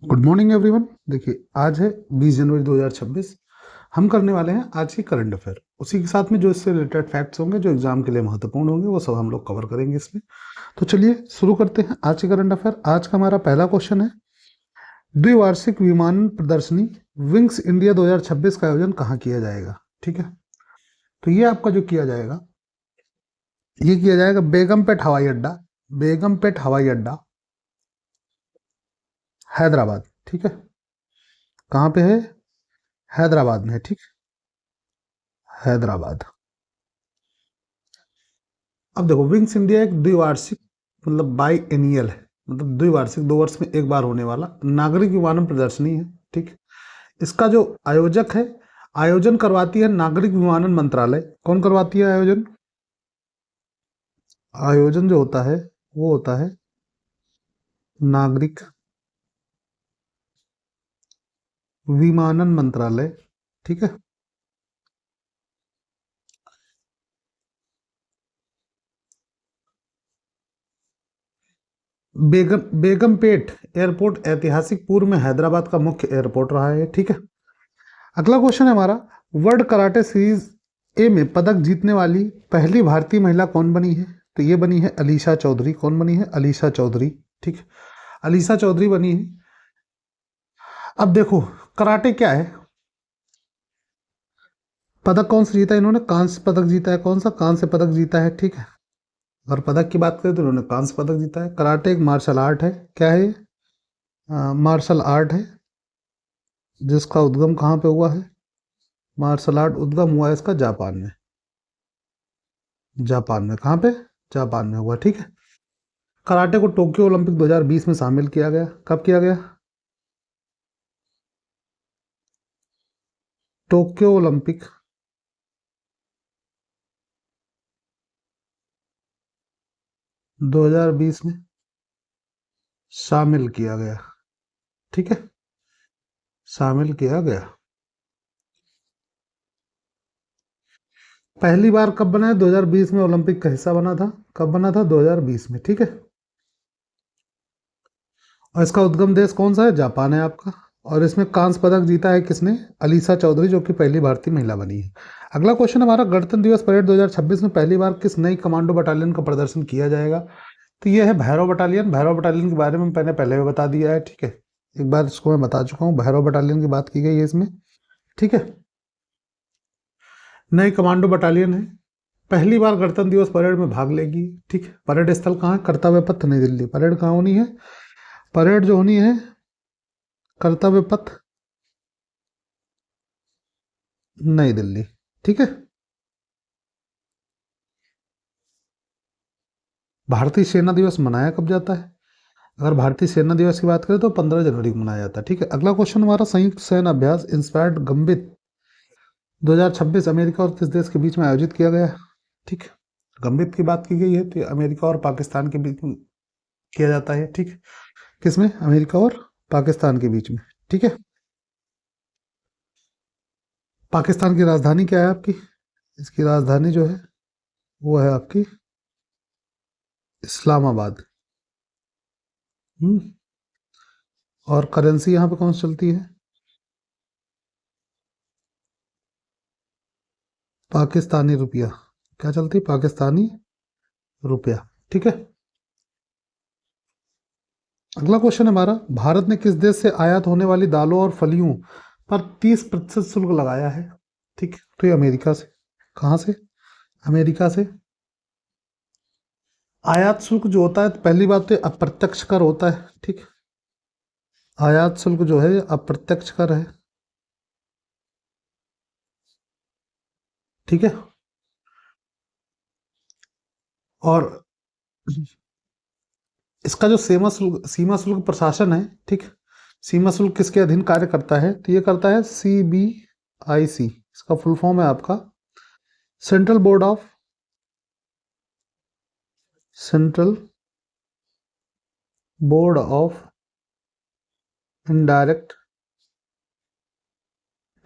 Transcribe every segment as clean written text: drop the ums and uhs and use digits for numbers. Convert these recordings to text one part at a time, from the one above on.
Good morning everyone. देखिए, आज है 20 जनवरी 2026। हम करने वाले हैं आज की करंट अफेयर। उसी के साथ में जो इससे रिलेटेड फैक्ट्स होंगे जो एग्जाम के लिए महत्वपूर्ण होंगे वो सब हम लोग कवर करेंगे इसमें। तो चलिए शुरू करते हैं आज की करंट अफेयर। आज का हमारा पहला क्वेश्चन है, द्विवार्षिक विमानन प्रदर्शनी विंग्स इंडिया 2026 का आयोजन कहाँ किया जाएगा। ठीक है, तो ये आपका जो किया जाएगा, ये किया जाएगा बेगमपेट हवाई अड्डा, बेगमपेट हवाई अड्डा, हैदराबाद। ठीक है, कहाँ पे है? हैदराबाद में है। ठीक, हैदराबाद। अब देखो, विंग्स इंडिया एक द्विवार्षिक मतलब बाई एनियल है, मतलब द्विवार्षिक 2 वर्ष में एक बार होने वाला नागरिक विमानन प्रदर्शनी है। ठीक, इसका जो आयोजक है, आयोजन करवाती है नागरिक विमानन मंत्रालय। कौन करवाती है आयोजन? आयोजन जो होता है वो होता है नागरिक विमानन मंत्रालय। ठीक है, बेगमपेट एयरपोर्ट ऐतिहासिक पूर्व में हैदराबाद का मुख्य एयरपोर्ट रहा है। ठीक है, अगला क्वेश्चन है हमारा, वर्ल्ड कराटे सीरीज ए में पदक जीतने वाली पहली भारतीय महिला कौन बनी है? तो ये बनी है अलीशा चौधरी। कौन बनी है? अलीशा चौधरी। ठीक है, अलीशा चौधरी बनी है। अब देखो, कराटे क्या है, पदक कौन सा जीता है इन्होंने? कांस्य पदक जीता है। कौन सा? कांस्य पदक जीता है। ठीक है, अगर पदक की बात करें तो इन्होंने कांस्य पदक जीता है। कराटे एक मार्शल आर्ट है। क्या है ये? मार्शल आर्ट है जिसका उद्गम कहाँ पे हुआ है? मार्शल आर्ट उद्गम हुआ है इसका जापान में। जापान में कहाँ पे? जापान में हुआ। ठीक है, कराटे को टोक्यो ओलंपिक 2020 में शामिल किया गया। कब किया गया? टोक्यो ओलंपिक 2020 में शामिल किया गया। ठीक है, शामिल किया गया। पहली बार कब बना है? 2020 में ओलंपिक का हिस्सा बना था। कब बना था? 2020 में। ठीक है, और इसका उद्गम देश कौन सा है? जापान है आपका। और इसमें कांस्य पदक जीता है किसने? अलीसा चौधरी, जो कि पहली भारतीय महिला बनी है। अगला क्वेश्चन हमारा, गणतंत्र दिवस परेड 2026 में पहली बार किस नई कमांडो बटालियन का प्रदर्शन किया जाएगा? तो ये है भैरव बटालियन। भैरव बटालियन के बारे में मैंने पहले भी बता दिया है। ठीक है, एक बार इसको मैं बता चुका हूँ, भैरव बटालियन की बात की गई है इसमें। ठीक है, नई कमांडो बटालियन है, पहली बार गणतंत्र दिवस परेड में भाग लेगी। ठीक है, परेड स्थल कहाँ है? कर्तव्य पथ नई दिल्ली। परेड कहाँ होनी है? परेड जो होनी है कर्तव्य पथ नई दिल्ली। ठीक है, भारतीय सेना दिवस मनाया कब जाता है? अगर भारतीय सेना दिवस की बात करें तो 15 जनवरी को मनाया जाता है। ठीक है, अगला क्वेश्चन हमारा, संयुक्त सैन्य अभ्यास इंस्पायर्ड गंबित 2026 अमेरिका और किस देश के बीच में आयोजित किया गया? ठीक है, गंबित की बात की गई है तो ये अमेरिका और पाकिस्तान के बीच में किया जाता है। ठीक है, किसमें? अमेरिका और पाकिस्तान के बीच में। ठीक है, पाकिस्तान की राजधानी क्या है आपकी? इसकी राजधानी जो है वो है आपकी इस्लामाबाद। हम्म, और करेंसी यहाँ पे कौन सी चलती है? पाकिस्तानी रुपया। क्या चलती है? पाकिस्तानी रुपया। ठीक है, अगला क्वेश्चन है हमारा, भारत ने किस देश से आयात होने वाली दालों और फलियों पर 30% शुल्क लगाया है? ठीक, तो ये अमेरिका से। कहाँ से? अमेरिका से। आयात शुल्क जो होता है, पहली बात तो ये अप्रत्यक्ष कर होता है। ठीक, आयात शुल्क जो है ये अप्रत्यक्ष कर है। ठीक है, और इसका जो सीमा शुल्क प्रशासन है, ठीक, सीमा शुल्क किसके अधीन कार्य करता है? तो ये करता है CBIC। इसका फुल फॉर्म है आपका central board of central board of indirect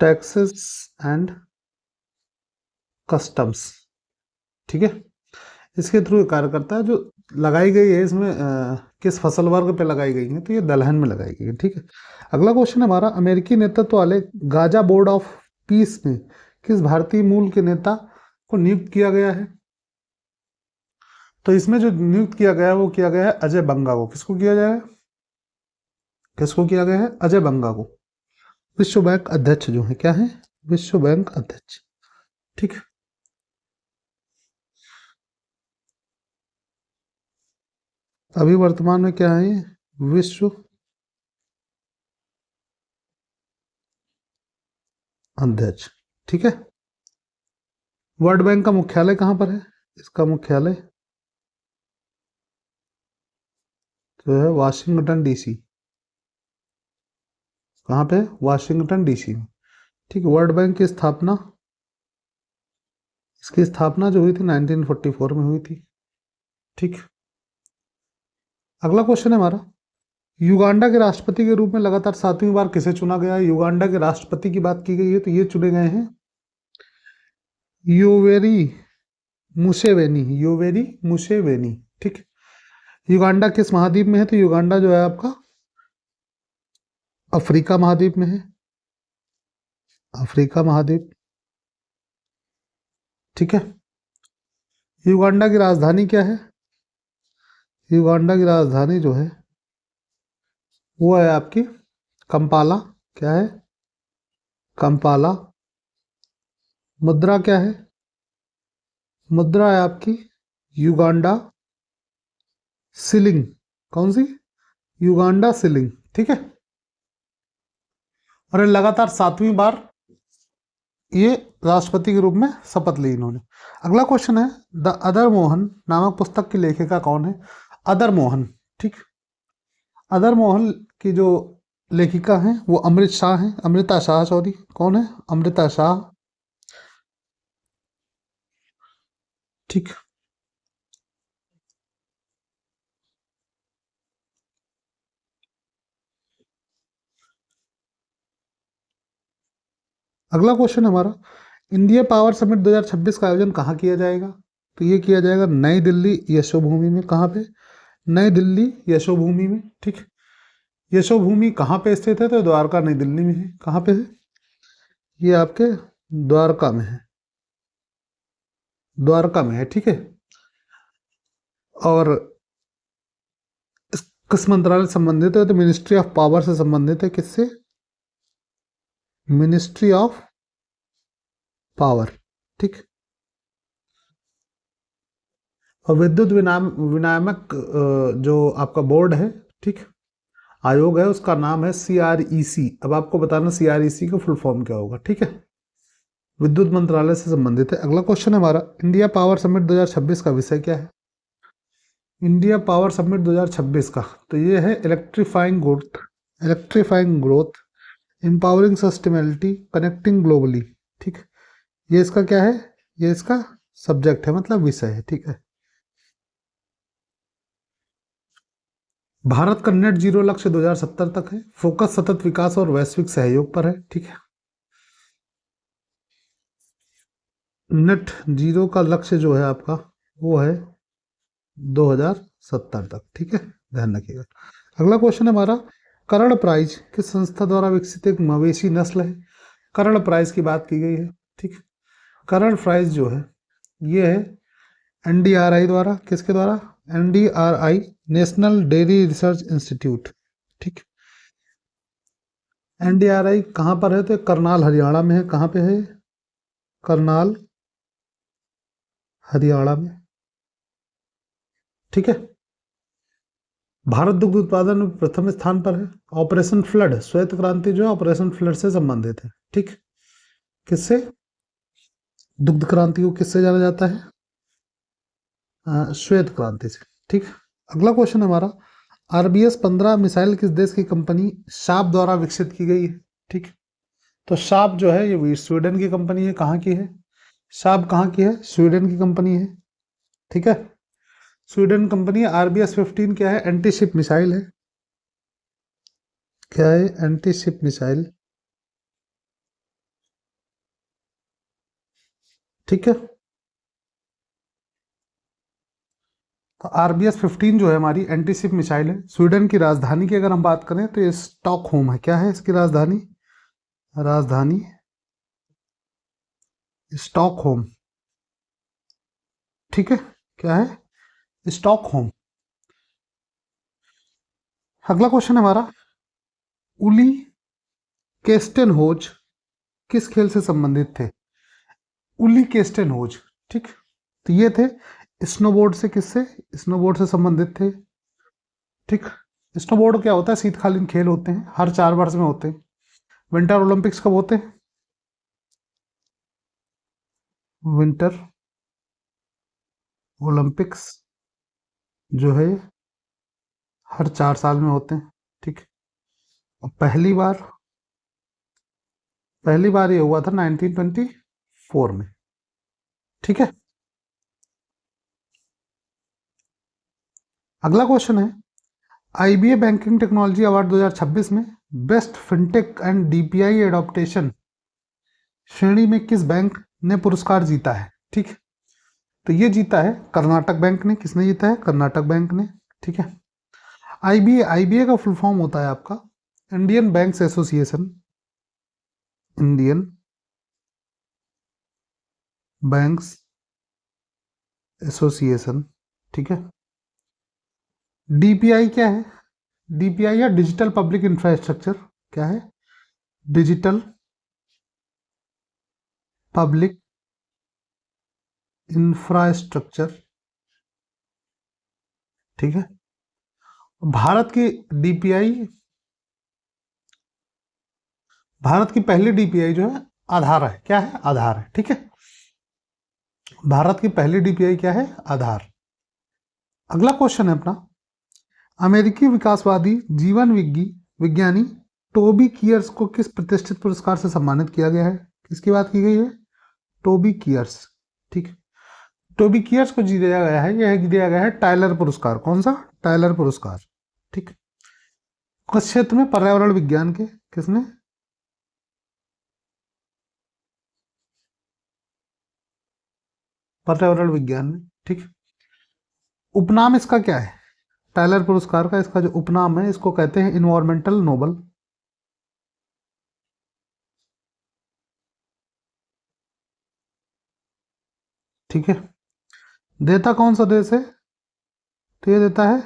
taxes and customs. ठीक है, इसके थ्रू कार्य करता है। जो लगाई गई है इसमें किस फसल वर्ग पे लगाई गई हैं, तो ये दलहन में लगाई गई है। ठीक है, अगला क्वेश्चन हमारा, अमेरिकी नेतृत्व वाले गाजा बोर्ड ऑफ पीस में किस भारतीय मूल के नेता को नियुक्त किया गया है? तो इसमें जो नियुक्त किया गया है वो किया गया है अजय बंगा को। किसको किया जाएगा? किसको किया गया है? अजय बंगा को। विश्व बैंक अध्यक्ष जो है, क्या है? विश्व बैंक अध्यक्ष। ठीक है, अभी वर्तमान में क्या है? विश्व अध्यक्ष। ठीक है, वर्ल्ड बैंक का मुख्यालय कहाँ पर है? इसका मुख्यालय जो है वाशिंगटन डीसी। कहाँ पे? वाशिंगटन डीसी में। ठीक है, वर्ल्ड बैंक की स्थापना, इसकी स्थापना जो हुई थी 1944 में हुई थी। ठीक, अगला क्वेश्चन है हमारा, युगांडा के राष्ट्रपति के रूप में लगातार 7वीं बार किसे चुना गया है? युगांडा के राष्ट्रपति की बात की गई है तो ये चुने गए हैं योवेरी मुसेवेनी। Yoweri Museveni. ठीक, युगांडा किस महाद्वीप में है? तो युगांडा जो है आपका अफ्रीका महाद्वीप में है। अफ्रीका महाद्वीप। ठीक है, युगांडा की राजधानी क्या है? युगांडा की राजधानी जो है वो है आपकी कंपाला। क्या है? कंपाला। मुद्रा क्या है? मुद्रा है आपकी युगांडा सिलिंग। कौन सी? Uganda ceiling. ठीक है, और लगातार 7वीं बार ये राष्ट्रपति के रूप में शपथ ली इन्होंने। अगला क्वेश्चन है, द अदर मोहन नामक पुस्तक की लेखिका कौन है? अदर मोहन। ठीक, अदर मोहन की जो लेखिका हैं वो अमृत शाह हैं, अमृता शाह, सॉरी। कौन है? अमृता शाह। ठीक, अगला क्वेश्चन हमारा, इंडिया पावर समिट 2026 का आयोजन कहाँ किया जाएगा? तो ये किया जाएगा नई दिल्ली यशोभूमि में। कहाँ पे? नई दिल्ली यशोभूमि में। ठीक, यशोभूमि कहाँ पे स्थित है? तो द्वारका नई दिल्ली में है। कहाँ पे है? ये आपके द्वारका में है। द्वारका में है। ठीक है, और किस मंत्रालय से संबंधित है? तो मिनिस्ट्री ऑफ पावर से संबंधित है। किससे? Ministry of power. ठीक, और विद्युत विनियामक जो आपका बोर्ड है, ठीक, आयोग है, उसका नाम है CREC। अब आपको बताना CREC का फुल फॉर्म क्या होगा। ठीक है, विद्युत मंत्रालय से संबंधित है। अगला क्वेश्चन है हमारा, इंडिया पावर समिट 2026 का विषय क्या है? इंडिया पावर समिट 2026 का तो ये है electrifying growth, electrifying growth, empowering sustainability, connecting globally. ठीक, ये इसका क्या है? ये इसका सब्जेक्ट है, मतलब विषय है। ठीक है, भारत का नेट जीरो लक्ष्य 2070 तक है। फोकस सतत विकास और वैश्विक सहयोग पर है। ठीक है, नेट जीरो का लक्ष्य जो है आपका वो है 2070 तक। ठीक है, ध्यान रखिएगा। अगला क्वेश्चन है हमारा, कर्ण प्राइज किस संस्था द्वारा विकसित एक मवेशी नस्ल है? कर्ण प्राइज की बात की गई है। ठीक, कर्ण प्राइज जो है ये है NDRI द्वारा। किसके द्वारा? NDRI, national dairy research institute. ठीक, NDRI कहाँ पर है? तो करनाल हरियाणा में है। कहाँ पे है? करनाल हरियाणा में। ठीक है, भारत दुग्ध उत्पादन में प्रथम स्थान पर है। ऑपरेशन फ्लड, श्वेत क्रांति जो है ऑपरेशन फ्लड से संबंधित है। ठीक, किससे? दुग्ध क्रांति को किससे जाना जाता है? श्वेत क्रांति से। ठीक, अगला क्वेश्चन हमारा, RBS-15 मिसाइल किस देश की कंपनी शाप द्वारा विकसित की गई है? ठीक, तो शाप जो है ये स्वीडन की कंपनी है। कहाँ की है? शाप कहाँ की है? स्वीडन की कंपनी है। ठीक है, स्वीडन कंपनी है। RBS-15 क्या है? एंटी शिप मिसाइल है। क्या है? Anti ship missile. ठीक है, तो RBS-15 जो है हमारी एंटी शिप मिसाइल है। स्वीडन की राजधानी की अगर हम बात करें तो ये स्टॉकहोम है। क्या है इसकी राजधानी? राजधानी स्टॉकहोम। ठीक है, क्या है? स्टॉकहोम। अगला क्वेश्चन है हमारा, उली केस्टेनहोज किस खेल से संबंधित थे? उली केस्टेनहोज, ठीक, तो ये थे स्नोबोर्ड से, किससे? स्नोबोर्ड से संबंधित थे। ठीक, स्नोबोर्ड क्या होता है? शीतकालीन खेल होते हैं, हर 4 वर्ष में होते हैं। विंटर ओलंपिक्स कब होते हैं? विंटर ओलंपिक्स जो है हर 4 साल में होते हैं। ठीक, और पहली बार ये हुआ था 1924 में। ठीक है, अगला क्वेश्चन है, आईबीए बैंकिंग टेक्नोलॉजी अवार्ड 2026 में best fintech and DPI adaptation श्रेणी में किस बैंक ने पुरस्कार जीता है? ठीक, तो ये जीता है कर्नाटक बैंक ने। किसने जीता है? कर्नाटक बैंक ने। ठीक है, आईबीए का फुल फॉर्म होता है आपका Indian banks association. Indian banks association. ठीक है, डीपीआई क्या है? डीपीआई या डिजिटल पब्लिक इंफ्रास्ट्रक्चर। क्या है? Digital public infrastructure. ठीक है, भारत की डीपीआई, भारत की पहली डीपीआई जो है आधार है। क्या है? आधार है। ठीक है, भारत की पहली डीपीआई क्या है? आधार। अगला क्वेश्चन है अपना, अमेरिकी विकासवादी जीवन विज्ञानी टोबी कियर्स को किस प्रतिष्ठित पुरस्कार से सम्मानित किया गया है? किसकी बात की गई है? टोबी कियर्स। ठीक, टोबी कियर्स को दिया गया है, यह दिया गया है टाइलर पुरस्कार। कौन सा? टाइलर पुरस्कार। ठीक, किस क्षेत्र में? पर्यावरण विज्ञान के। किसने? पर्यावरण विज्ञान में। ठीक, उपनाम इसका क्या है? टाइलर पुरस्कार का इसका जो उपनाम है इसको कहते हैं इन्वायरमेंटल नोबल। ठीक है, देता कौन सा देश है? तो ये देता है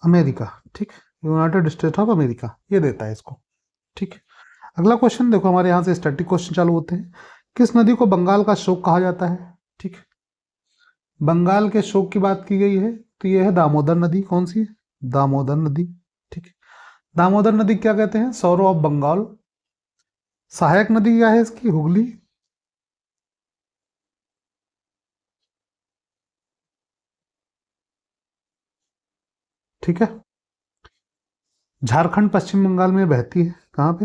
अमेरिका। ठीक, यूनाइटेड स्टेट ऑफ अमेरिका ये देता है इसको। ठीक, अगला क्वेश्चन देखो, हमारे यहाँ से स्टैटिक क्वेश्चन चालू होते हैं। किस नदी को बंगाल का शोक कहा जाता है? ठीक, बंगाल के शोक की बात की गई है तो ये है दामोदर नदी। कौन सी है? दामोदर नदी। ठीक, दामोदर नदी क्या कहते हैं? Sorrow of Bengal. सहायक नदी क्या है इसकी? हुगली। ठीक है, झारखंड पश्चिम बंगाल में बहती है। कहाँ पे?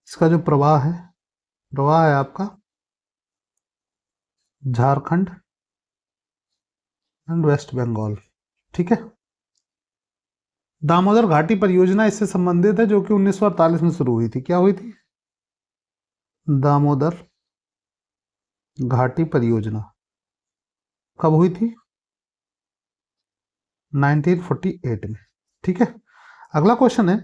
इसका जो प्रवाह है आपका झारखंड एंड वेस्ट बंगाल। ठीक है, दामोदर घाटी परियोजना इससे संबंधित है जो कि 1948 में शुरू हुई थी। क्या हुई थी? दामोदर घाटी परियोजना कब हुई थी? 1948 में। ठीक है, अगला क्वेश्चन है,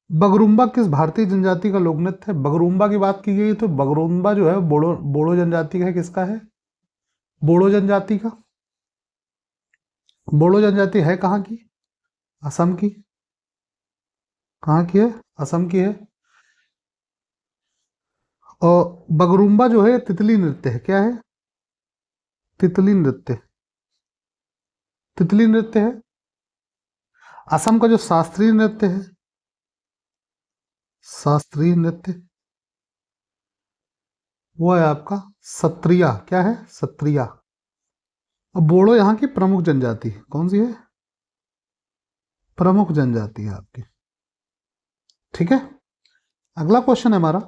बगरुम्बा किस भारतीय जनजाति का लोक नृत्य है? बगरुम्बा की बात की गई तो बगरुम्बा जो है बोड़ो बोड़ो जनजाति का है। किसका है? बोड़ो जनजाति का। बोड़ो जनजाति है कहाँ की? असम की। कहाँ की है? असम की है। और बगरुम्बा जो है तितली नृत्य है। क्या है? तितली नृत्य। तितली नृत्य है। असम का जो शास्त्रीय नृत्य है, शास्त्रीय नृत्य, वो है आपका सत्रिया। क्या है? सत्रिया। और बोड़ो यहाँ की प्रमुख जनजाति है। कौन सी है? प्रमुख जनजाति है आपकी। ठीक है, अगला क्वेश्चन है हमारा,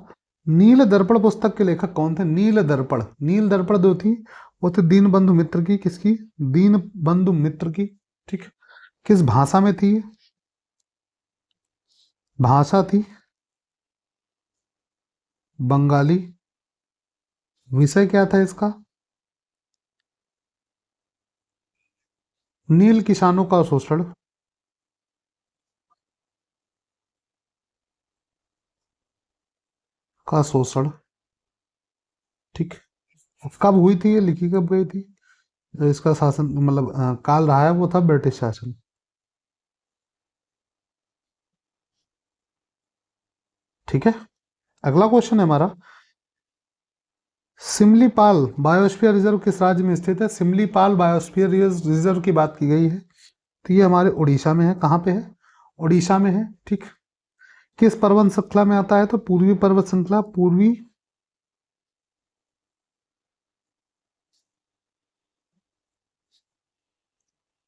नील दर्पण पुस्तक के लेखक कौन थे? नील दर्पण, नील दर्पण जो थी वो थी दीन बंधु मित्र की। किसकी? दीन बंधु मित्र की। ठीक, किस भाषा में थी? भाषा थी बंगाली। विषय क्या था इसका? नील किसानों का शोषण, का शोषण, ठीक। कब हुई थी, ये लिखी कब गई थी? जो इसका शासन मतलब काल रहा है वो था ब्रिटिश शासन। ठीक है। अगला क्वेश्चन है हमारा, सिमलीपाल बायोस्फीयर रिजर्व किस राज्य में स्थित है? सिमलीपाल बायोस्फीयर रिजर्व की बात की गई है, तो ये हमारे उड़ीसा में है। कहाँ पे है? उड़ीसा में है, ठीक। किस पर्वत श्रृंखला में आता है? तो पूर्वी पर्वत श्रृंखला, पूर्वी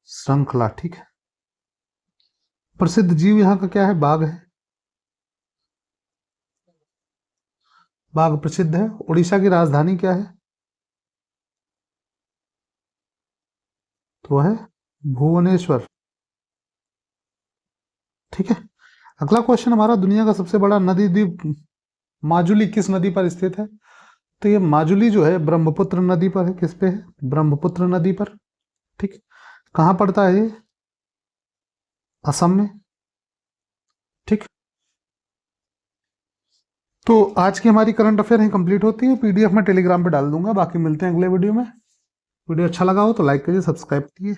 श्रृंखला, ठीक है। प्रसिद्ध जीव यहाँ का क्या है? बाघ है। बाघ प्रसिद्ध है। उड़ीसा की राजधानी क्या है? तो है भुवनेश्वर, ठीक है। अगला क्वेश्चन हमारा, दुनिया का सबसे बड़ा नदी द्वीप माजुली किस नदी पर स्थित है? तो ये माजुली जो है ब्रह्मपुत्र नदी पर है। किस पे है? ब्रह्मपुत्र नदी पर, ठीक। कहाँ पड़ता है ये? असम में, ठीक। तो आज की हमारी करंट अफेयर है कंप्लीट होती है, पीडीएफ में टेलीग्राम पे डाल दूंगा। बाकी मिलते हैं अगले वीडियो में। वीडियो अच्छा लगा हो तो लाइक करिए, सब्सक्राइब कीजिए।